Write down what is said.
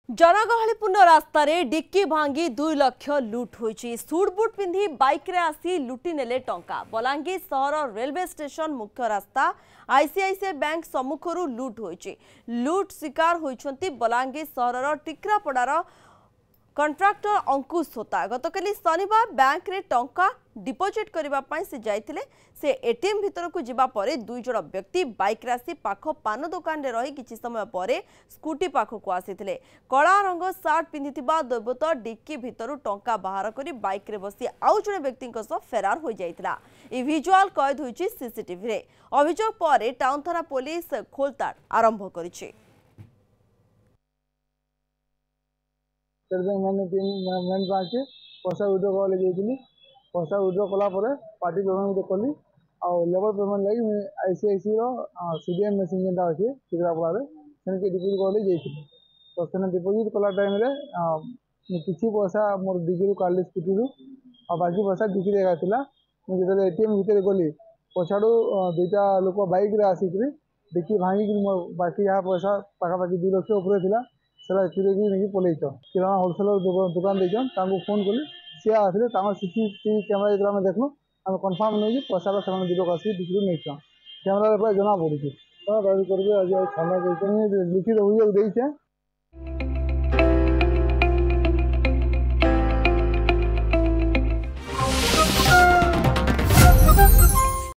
जनगहलीपूर्ण रास्त डिक्की भांगी 2 लाख लुट होईची। सुटबुट पिंधि बाइक रे आसी लुटि नेले टंका। बलांगीर सहर रेलवे स्टेशन मुख्य रास्ता आईसीआईसीआई बैंक सम्मुखरू लुट होईची। लुट शिकार होईछंती बलांगीर सहरर टिक्रापड़ार कंट्राक्टर अंकुश होता। गतकाली शनिवार बैंक रे टंका डिपोजिट करने से जाइथिले। से एटीएम भीतर को जिबा परे दुई जण व्यक्ति बाइक राशि पाख पान दुकान रे रही किछि समय परे स्कूटी पाख को आसीथिले। कला रंग सार्ट पिंधिथिबा दैवत डिक्की भीतर टंका बाहर करी बाइक रे बसी आउ जणे व्यक्ति फेरार हो जाइथिला। ए विजुअल कैद होईछि सीसीटीवी रे। अभियोग परे टाउन थाना पुलिस खोलताड़ आरंभ करिछि। मेन ब्रांच पैसा विड्रो करा लगे पैसा विड्रो कलापर पार्टी पेमेंट कली आ लेबर पेमेंट लगी आईसीआईसी सीडीएम मेसीन जेनटा अच्छे टिकरापड़ा से डिपोजिट कर तो से डिपोजिट कला टाइम किसी पैसा मोर डिग्री काढ़ी स्कूटी आ बाकी पैसा डिग्री एका जो एटीएम भितर गली पछाड़ू दुईटा लोक बैक आसिक डिक्की भांगिक मोर बाकी यहाँ पैसा पाखापाखि 2 लाख ऊपर चुरेकी नहीं पलैच किराना होलसेलर दुकान देचन फोन कली सी आसे सीसीटीवी कैमेरा जो देखलु आम कनफर्म नहीं पैसा दिलक आसिक डिक्री नहीं कैमेरा जना पड़ी दाबी करेंगे आज थाना लिखित अभियोग देचे